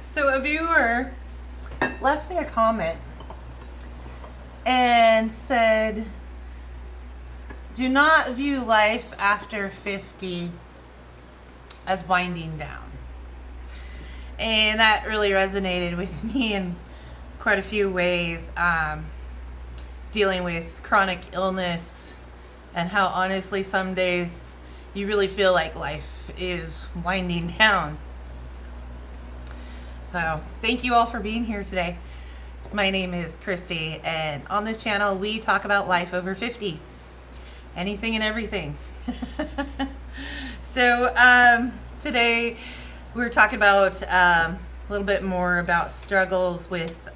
So a viewer left me a comment and said, do not view life after 50 as winding down. And that really resonated with me in quite a few ways, dealing with chronic illness and how honestly some days you really feel like life is winding down. So thank you all for being here today. My name is Christy, and on this channel we talk about life over 50. Anything and everything. So today we're talking about a little bit more about struggles with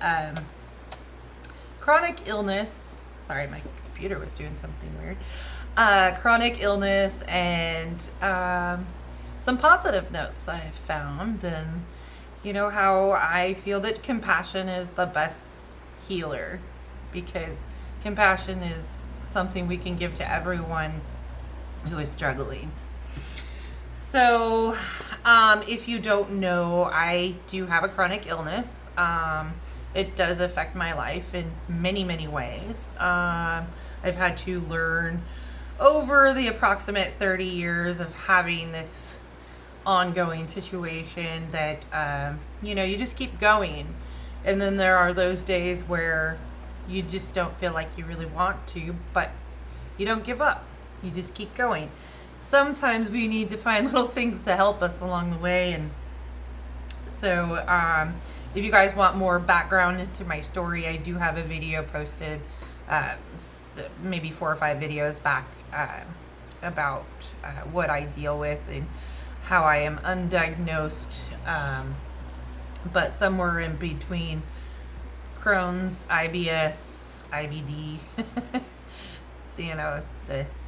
chronic illness. Sorry, my computer was doing something weird. Chronic illness and some positive notes I've found, and you know how I feel that compassion is the best healer, because compassion is something we can give to everyone who is struggling. So if you don't know, I do have a chronic illness. It does affect my life in many ways. I've had to learn over the approximate 30 years of having this ongoing situation that you just keep going, and then there are those days where you just don't feel like you really want to, but you don't give up, you just keep going. Sometimes we need to find little things to help us along the way. And so if you guys want more background into my story, I do have a video posted maybe 4 or 5 videos back about what I deal with and how I am undiagnosed, but somewhere in between Crohn's, IBS, IBD.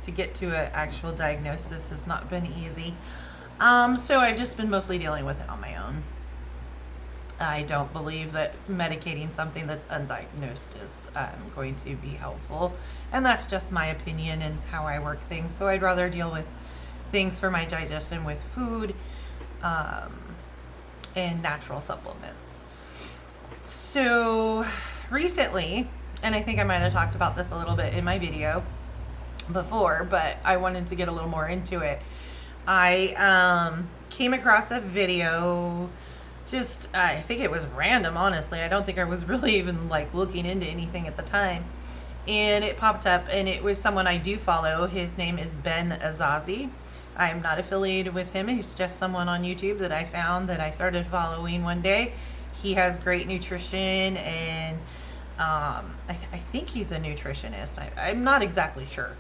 To get to an actual diagnosis has not been easy. So I've just been mostly dealing with it on my own. I don't believe that medicating something that's undiagnosed is going to be helpful, and that's just my opinion and how I work things. So I'd rather deal with things for my digestion with food and natural supplements. So recently, and I think I might have talked about this a little bit in my video before, but I wanted to get a little more into it. I came across a video, I think it was random, honestly. I don't think I was really even looking into anything at the time. And it popped up, and it was someone I do follow. His name is Ben Azazi. I'm not affiliated with him. He's just someone on YouTube that I found that I started following one day. He has great nutrition, and I think he's a nutritionist. I'm not exactly sure.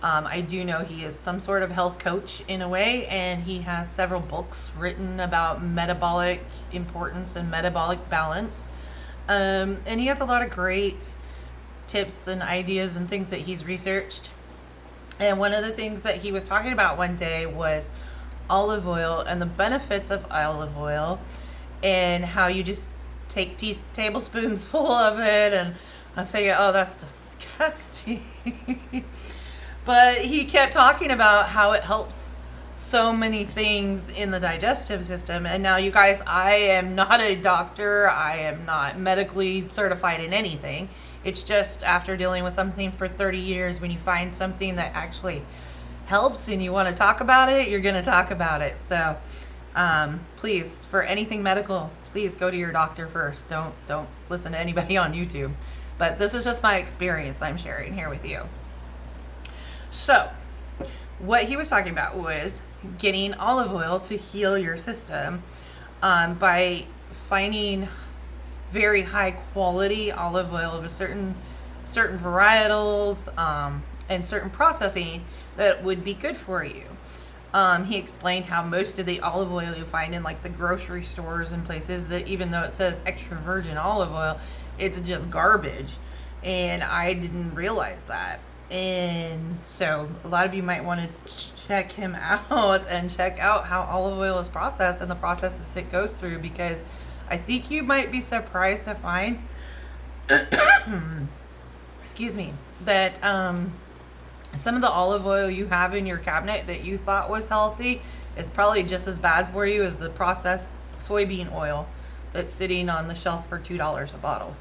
I do know he is some sort of health coach in a way, and he has several books written about metabolic importance and metabolic balance. And he has a lot of great tips and ideas and things that he's researched. And one of the things that he was talking about one day was olive oil and the benefits of olive oil, and how you just take tablespoons full of it. And I figured, oh, that's disgusting. But he kept talking about how it helps so many things in the digestive system. And now, you guys, I am not a doctor. I am not medically certified in anything. It's just after dealing with something for 30 years, when you find something that actually helps and you want to talk about it, you're going to talk about it. So please, for anything medical, please go to your doctor first. Don't listen to anybody on YouTube. But this is just my experience I'm sharing here with you. So what he was talking about was getting olive oil to heal your system by finding very high quality olive oil of a certain varietals and certain processing that would be good for you. He explained how most of the olive oil you find in the grocery stores and places, that even though it says extra virgin olive oil, it's just garbage. And I didn't realize that. And so a lot of you might want to check him out and check out how olive oil is processed and the processes it goes through, because I think you might be surprised to find excuse me, that some of the olive oil you have in your cabinet that you thought was healthy is probably just as bad for you as the processed soybean oil that's sitting on the shelf for $2 a bottle,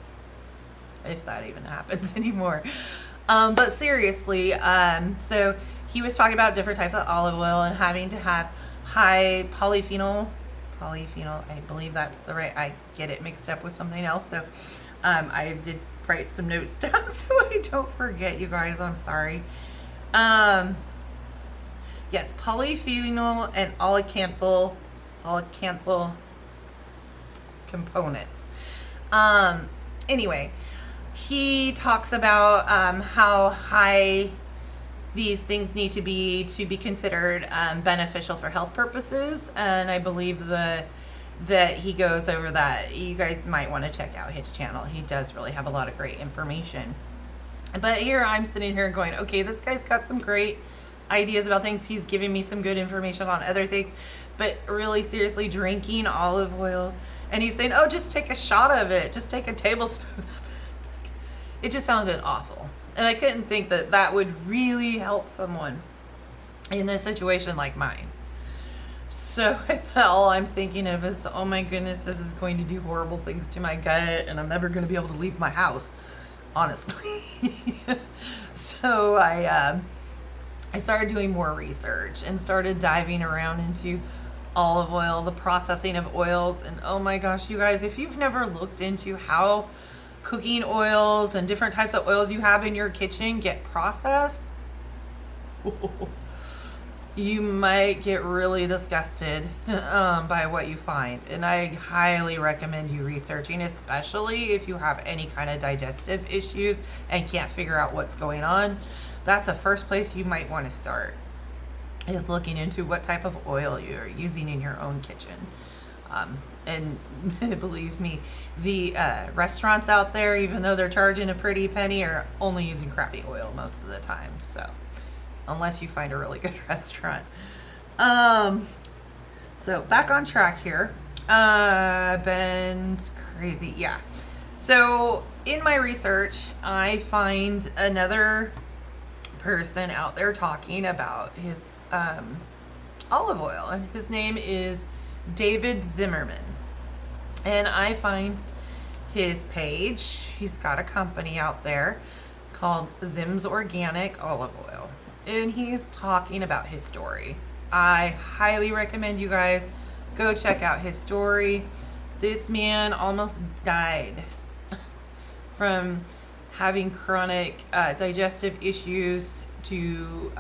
if that even happens anymore. But seriously, so he was talking about different types of olive oil and having to have high polyphenol, I believe that's the right, I get it mixed up with something else. So I did write some notes down so I don't forget, you guys, I'm sorry. Yes, polyphenol and allantoin components. Anyway, he talks about how high these things need to be considered beneficial for health purposes, and I believe that he goes over that. You guys might want to check out his channel. He does really have a lot of great information. But here I'm sitting here going, okay, this guy's got some great ideas about things. He's giving me some good information on other things, but really seriously, drinking olive oil, and he's saying, oh, just take a shot of it, just take a tablespoon of it. It just sounded awful. And I couldn't think that that would really help someone in a situation like mine. So all I'm thinking of is, oh my goodness, this is going to do horrible things to my gut, and I'm never going to be able to leave my house, honestly. So I started doing more research and started diving around into olive oil, the processing of oils, and oh my gosh, you guys, if you've never looked into how cooking oils and different types of oils you have in your kitchen get processed, you might get really disgusted by what you find. And I highly recommend you researching, especially if you have any kind of digestive issues and can't figure out what's going on. That's the first place you might want to start, is looking into what type of oil you're using in your own kitchen. And believe me, the restaurants out there, even though they're charging a pretty penny, are only using crappy oil most of the time. So unless you find a really good restaurant. So back on track here. Ben's crazy. Yeah. So in my research, I find another person out there talking about his olive oil, and his name is David Zimmerman. And I find his page. He's got a company out there called Zim's Organic Olive Oil, and he's talking about his story. I highly recommend you guys go check out his story. This man almost died from having chronic digestive issues, to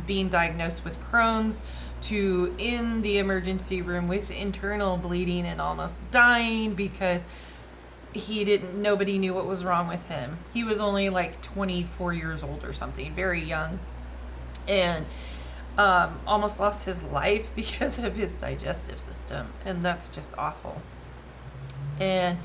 being diagnosed with Crohn's, to in the emergency room with internal bleeding and almost dying because nobody knew what was wrong with him. He was only like 24 years old or something, very young, and almost lost his life because of his digestive system, and that's just awful. And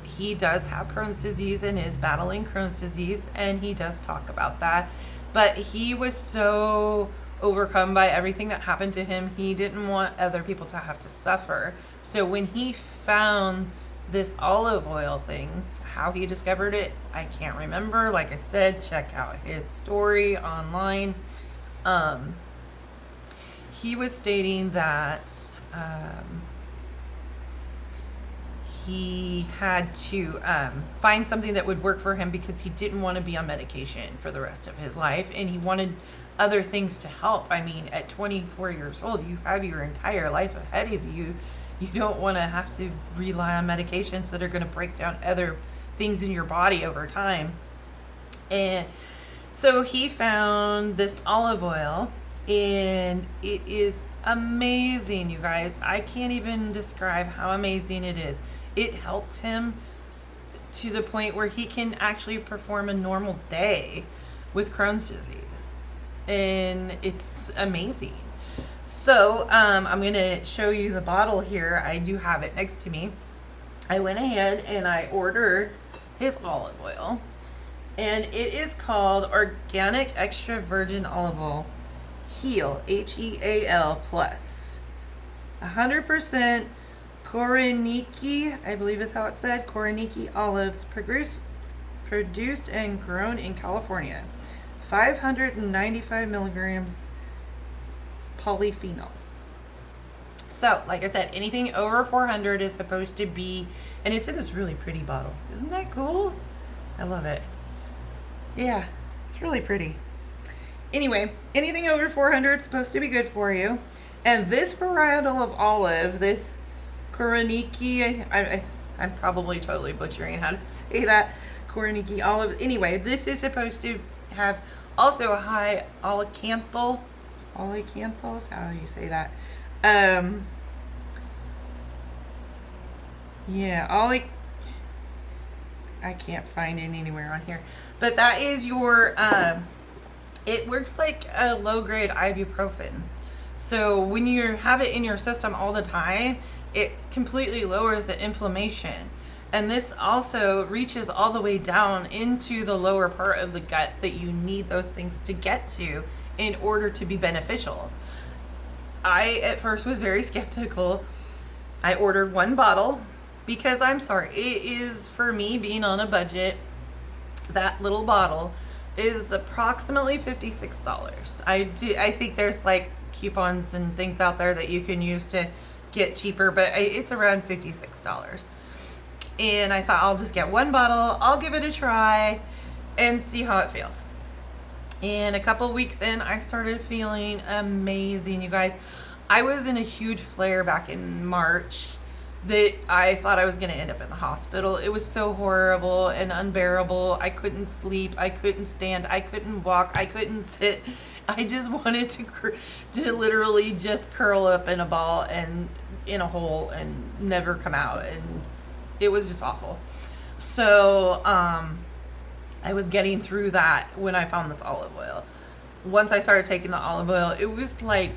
he does have Crohn's disease and is battling Crohn's disease, and he does talk about that. But he was so overcome by everything that happened to him, he didn't want other people to have to suffer. So when he found this olive oil thing, how he discovered it, I can't remember. Like I said, check out his story online. He was stating that he had to find something that would work for him because he didn't want to be on medication for the rest of his life, and he wanted other things to help. I mean, at 24 years old, you have your entire life ahead of you. You don't want to have to rely on medications that are going to break down other things in your body over time. And so he found this olive oil, and it is amazing, you guys. I can't even describe how amazing it is. It helped him to the point where he can actually perform a normal day with Crohn's disease. And it's amazing. So I'm going to show you the bottle here. I do have it next to me. I went ahead and I ordered his olive oil. And it is called Organic Extra Virgin Olive Oil Heal, HEAL plus. 100% Koroniki, I believe is how it said, Koroniki olives produced and grown in California. 595 milligrams polyphenols. So, like I said, anything over 400 is supposed to be, and it's in this really pretty bottle. Isn't that cool? I love it. Yeah, it's really pretty. Anyway, anything over 400 is supposed to be good for you. And this varietal of olive, this Koroniki, I'm probably totally butchering how to say that, Koroniki olive. Anyway, this is supposed to have also a high oleocanthal, oleocanthals, how do you say that? Yeah, I can't find it anywhere on here. But that is your, it works like a low-grade ibuprofen. So when you have it in your system all the time, it completely lowers the inflammation. And this also reaches all the way down into the lower part of the gut that you need those things to get to in order to be beneficial. I, at first, was very skeptical. I ordered one bottle because I'm sorry, it is, for me, being on a budget, that little bottle is approximately $56. I think there's like coupons and things out there that you can use to get cheaper, but it's around $56. And I thought I'll just get one bottle, I'll give it a try and see how it feels. And a couple weeks in, I started feeling amazing, you guys. I was in a huge flare back in March that I thought I was going to end up in the hospital. It was so horrible and unbearable. I couldn't sleep. I couldn't stand. I couldn't walk. I couldn't sit. I just wanted to literally just curl up in a ball and in a hole and never come out. And it was just awful. So I was getting through that when I found this olive oil. Once I started taking the olive oil, it was like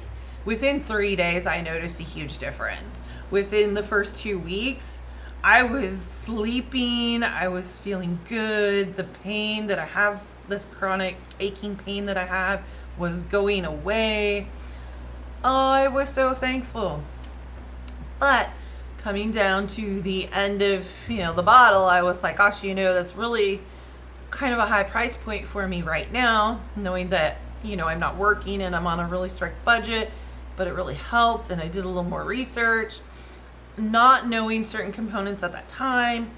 within 3 days, I noticed a huge difference. Within the first 2 weeks, I was sleeping. I was feeling good. The pain that I have, this chronic aching pain that I have, was going away. Oh, I was so thankful. But coming down to the end of, the bottle, I was like, gosh, that's really kind of a high price point for me right now, knowing that, I'm not working and I'm on a really strict budget, but it really helped. And I did a little more research, not knowing certain components at that time,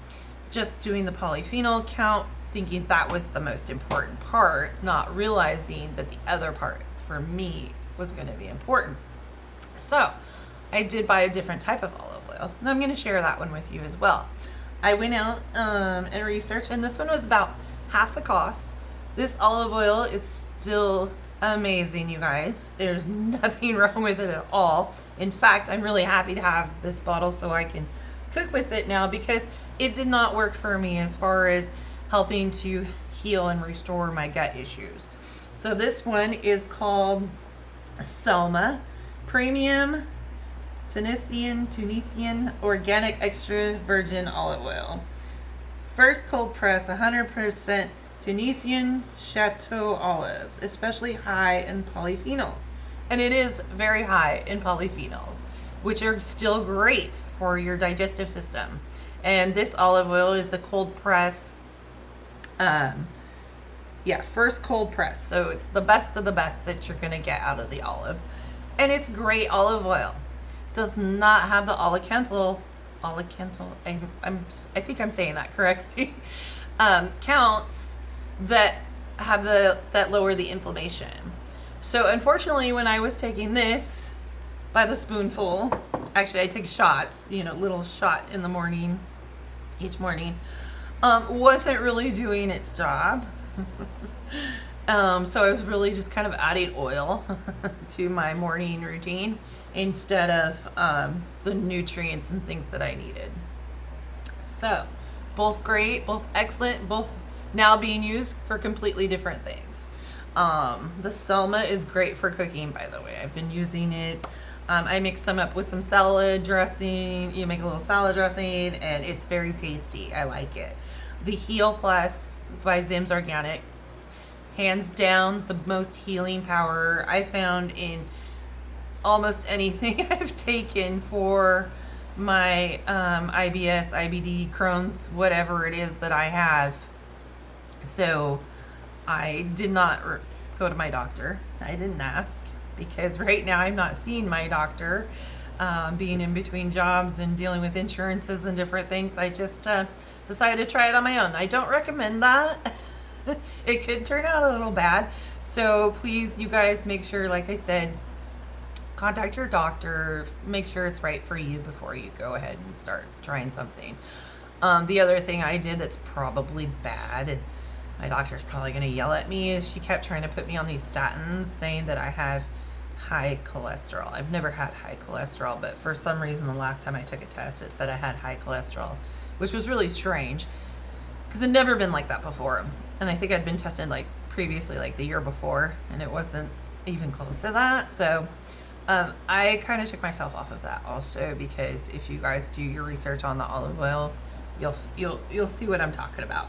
just doing the polyphenol count, thinking that was the most important part, not realizing that the other part for me was going to be important. So I did buy a different type of olive oil, and I'm going to share that one with you as well. I went out and researched, and this one was about half the cost. This olive oil is still amazing, you guys. There's nothing wrong with it at all. In fact, I'm really happy to have this bottle so I can cook with it now, because it did not work for me as far as helping to heal and restore my gut issues. So this one is called Selma Premium Tunisian Organic Extra Virgin Olive Oil. First cold press 100% Tunisian Chateau olives, especially high in polyphenols. And it is very high in polyphenols, which are still great for your digestive system. And this olive oil is a cold press, first cold press. So it's the best of the best that you're going to get out of the olive. And it's great olive oil. Does not have the oleocanthal, I think I'm saying that correctly, counts that have that lower the inflammation. So unfortunately, when I was taking this by the spoonful, actually I take shots, little shot in the morning, each morning, wasn't really doing its job. So I was really just kind of adding oil to my morning routine instead of the nutrients and things that I needed. So both great, both excellent, both now being used for completely different things. The Selma is great for cooking, by the way. I've been using it. I mix some up with some salad dressing. You make a little salad dressing, and it's very tasty. I like it. The Heal Plus by Zim's Organic, hands down the most healing power I found in almost anything I've taken for my IBS, IBD, Crohn's, whatever it is that I have. So I did not go to my doctor. I didn't ask, because right now I'm not seeing my doctor. being in between jobs and dealing with insurances and different things, I just decided to try it on my own. I don't recommend that. It could turn out a little bad. So please, you guys, make sure, like I said, contact your doctor, make sure it's right for you before you go ahead and start trying something. The other thing I did that's probably bad, and my doctor's probably going to yell at me, is she kept trying to put me on these statins, saying that I have high cholesterol. I've never had high cholesterol, but for some reason the last time I took a test, it said I had high cholesterol, which was really strange because it'd never been like that before. And I think I'd been tested like previously, like the year before, and it wasn't even close to that. So I kind of took myself off of that also, because if you guys do your research on the olive oil, you'll see what I'm talking about.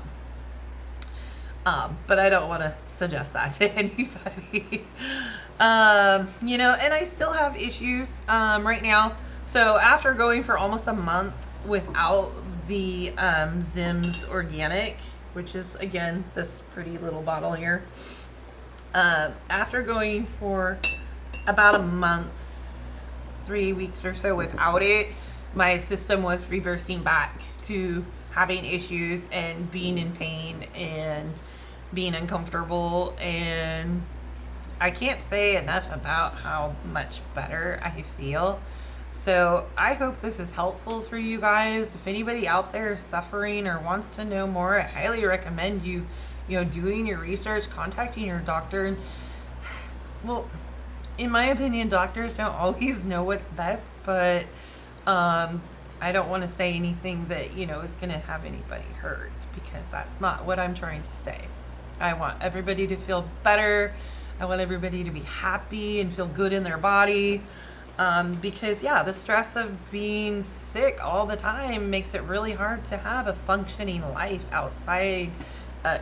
But I don't want to suggest that to anybody. You know, and I still have issues right now. So after going for almost a month without the Zim's Organic, which is, again, this pretty little bottle here. After going for about a month, 3 weeks or so without it, my system was reversing back to having issues and being in pain and being uncomfortable. And I can't say enough about how much better I feel. So I hope this is helpful for you guys. If anybody out there is suffering or wants to know more, I highly recommend you doing your research, contacting your doctor. Well, in my opinion, doctors don't always know what's best, but I don't want to say anything that, is going to have anybody hurt, because that's not what I'm trying to say. I want everybody to feel better. I want everybody to be happy and feel good in their body. Because the stress of being sick all the time makes it really hard to have a functioning life outside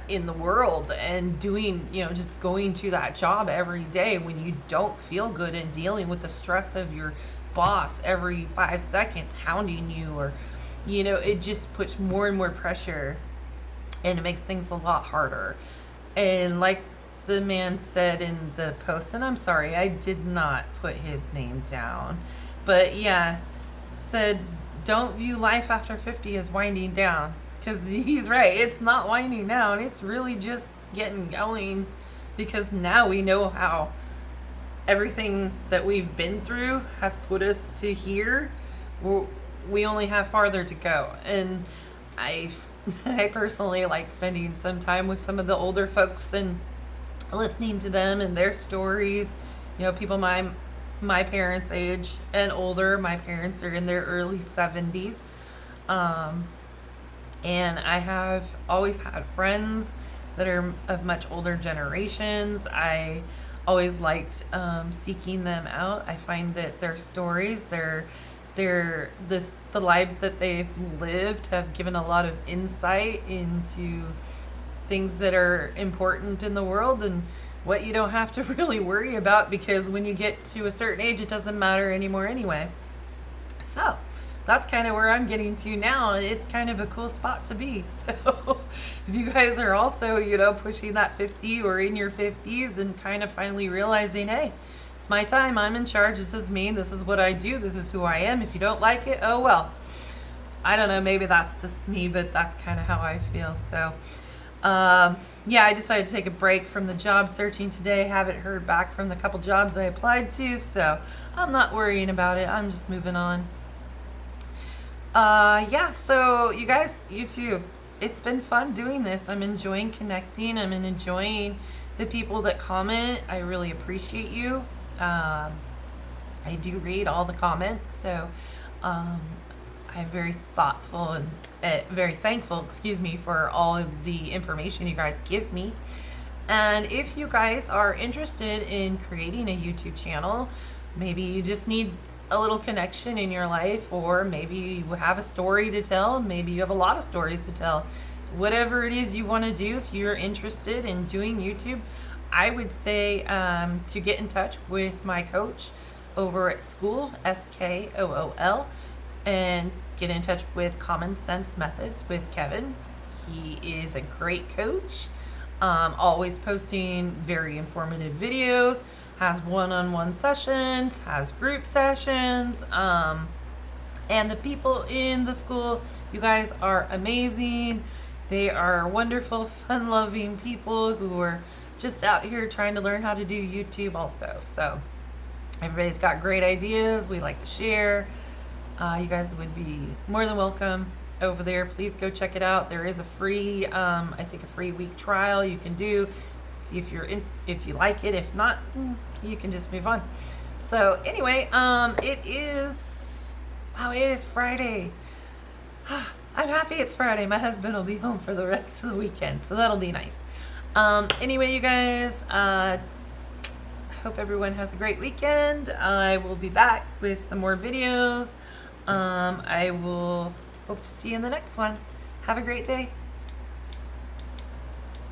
in the world, and doing, just going to that job every day when you don't feel good, and dealing with the stress of your boss every 5 seconds hounding you, or, it just puts more and more pressure, and it makes things a lot harder. And like the man said in the post, and I'm sorry, I did not put his name down, but said, don't view life after 50 as winding down, because he's right. It's not winding down. It's really just getting going, because now we know how everything that we've been through has put us to here. We only have farther to go. And I personally like spending some time with some of the older folks and listening to them and their stories. People my parents' age and older. My parents are in their early 70s. And I have always had friends that are of much older generations. I always liked seeking them out. I find that their stories, the lives that they've lived have given a lot of insight into things that are important in the world, and what you don't have to really worry about, because when you get to a certain age, it doesn't matter anymore anyway. So that's kind of where I'm getting to now, and it's kind of a cool spot to be. So if you guys are also, pushing that 50 or in your 50s and kind of finally realizing, hey, it's my time, I'm in charge, this is me, this is what I do, this is who I am. If you don't like it, oh well. I don't know, maybe that's just me, but that's kind of how I feel. So I decided to take a break from the job searching today. Haven't heard back from the couple jobs I applied to, so I'm not worrying about it. I'm just moving on. So you guys, you too, it's been fun doing this. I'm enjoying connecting. I'm enjoying the people that comment. I really appreciate you. I do read all the comments, so I'm very thoughtful and very thankful, for all of the information you guys give me. And if you guys are interested in creating a YouTube channel, maybe you just need a little connection in your life, or maybe you have a story to tell, maybe you have a lot of stories to tell, whatever it is you want to do. If you're interested in doing YouTube, I would say to get in touch with my coach over at Skool, SKOOL, and get in touch with Common Sense Methods with Kevin. He is a great coach, always posting very informative videos, has one-on-one sessions, has group sessions, and the people in the school, you guys are amazing. They are wonderful, fun-loving people who are just out here trying to learn how to do YouTube also. So everybody's got great ideas. We like to share. You guys would be more than welcome over there. Please go check it out. There is a free, I think a free week trial you can do. See if you're in, if you like it. If not, you can just move on. So anyway, it is Friday. I'm happy it's Friday. My husband will be home for the rest of the weekend, so that'll be nice. Anyway, you guys, hope everyone has a great weekend. I will be back with some more videos. I will hope to see you in the next one. Have a great day.